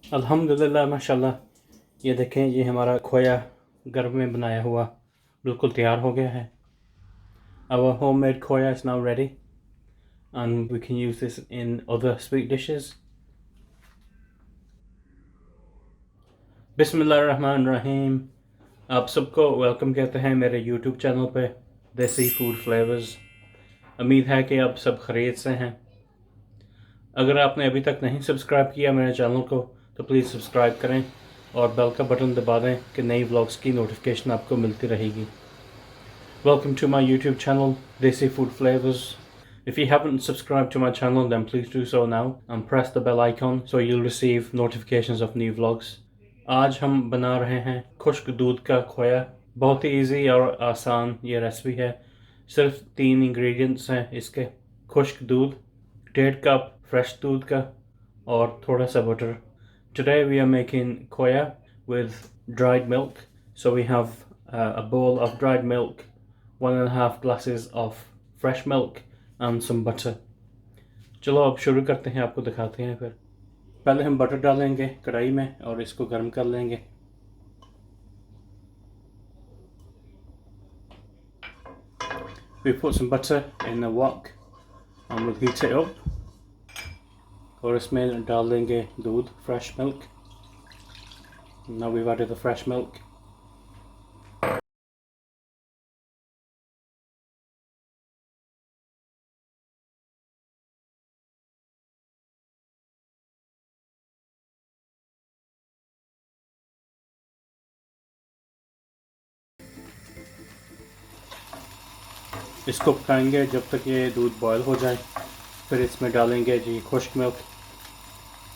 अल्हम्दुलिल्लाह माशाल्लाह। ये देखें, ये हमारा खोया गर्म में बनाया हुआ बिल्कुल तैयार हो गया है। Our homemade khoya is now ready and we can use this in other sweet dishes. बिस्मिल्लाहिर्रहमानिर्रहीम। आप सबको वेलकम कहते हैं मेरे YouTube चैनल पे देसी फूड फ्लेवर्स। उम्मीद है कि आप सब खैरियत से हैं। अगर आपने अभी तक नहीं सब्सक्राइब किया मेरे चैनल को तो प्लीज़ सब्सक्राइब करें और बेल का बटन दबा दें कि नई व्लॉग्स की नोटिफिकेशन आपको मिलती रहेगी। Welcome to my YouTube channel, Desi Food Flavours. If you haven't subscribed to my channel, then please do so now and press the bell icon so you'll receive notifications of new vlogs. आज हम बना रहे हैं खुश्क दूध का खोया। बहुत ही इजी और आसान ये रेसिपी है। सिर्फ 3 इंग्रेडिएंट्स हैं इसके। खुश्क दूध, 1.5 कप फ्रेश दूध का और थोड़ा सा butter. Today we are making khoya with dried milk. So we have a bowl of dried milk, 1.5 glasses of fresh milk and some butter. चलो अब शुरू करते हैं, आपको दिखाते हैं। फिर पहले हम बटर डालेंगे कढ़ाई में और इसको गर्म कर लेंगे। We put some butter in a wok and we'll heat it up. और इसमें डाल देंगे दूध, fresh milk. Now we've added the fresh milk. इसको पकाएंगे जब तक ये दूध बॉयल हो जाए। फिर इसमें डालेंगे जी खुश्क milk.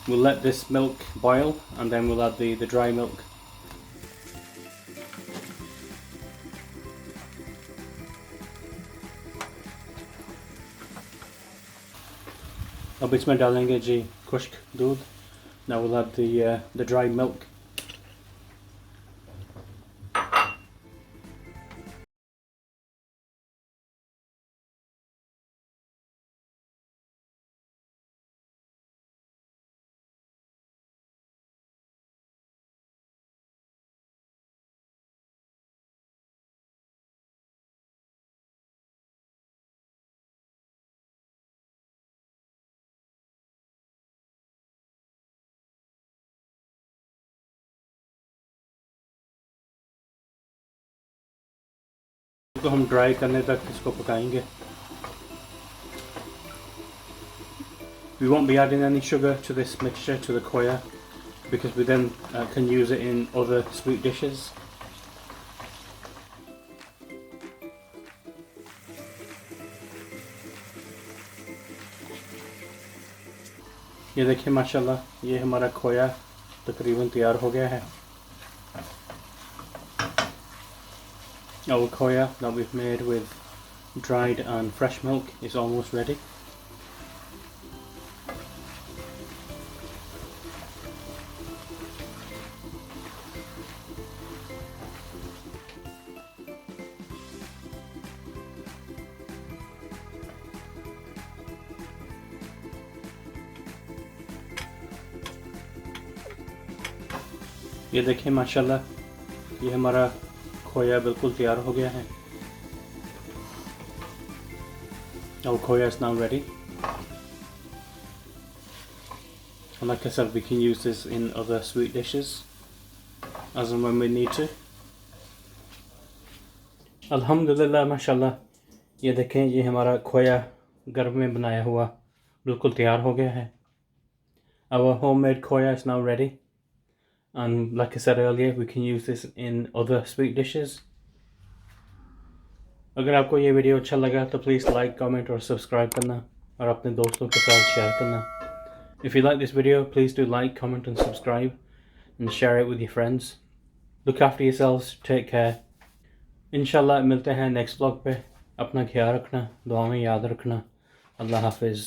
We'll let this milk boil and then we'll add the dry milk. अब इसमें डालेंगे जी खुश्क दूध। Now we'll add the dry milk. तो हम ड्राई करने तक इसको पकाएंगे। We won't be adding any sugar to this mixture, to the khoya, because we then can use it in other sweet dishes. ये देखिए माशाल्लाह, ये हमारा खोया तकरीबन तैयार हो गया है। Our khoya that we've made with dried and fresh milk is almost ready. ये देखिए माशाल्लाह, ये हमारा खोया बिल्कुल तैयार हो गया है। Our khoya is now ready. And like I said, we can use this in other sweet dishes as and when we need to. अल्हम्दुलिल्लाह माशाल्लाह। ये देखें, ये हमारा खोया गर्म में बनाया हुआ बिल्कुल तैयार हो गया है। Our homemade khoya is now ready. And like I said earlier, we can use this in other sweet dishes. अगर आपको ये वीडियो अच्छा लगा तो प्लीज़ लाइक, कमेंट और सब्सक्राइब करना और अपने दोस्तों के साथ शेयर करना। If you like this video, please do like, comment and subscribe and share it with your friends. Look after yourselves, take care. इंशाल्लाह मिलते हैं नेक्स्ट व्लॉग पे। अपना ख्याल रखना, दुआ में याद रखना। अल्लाह हाफिज़।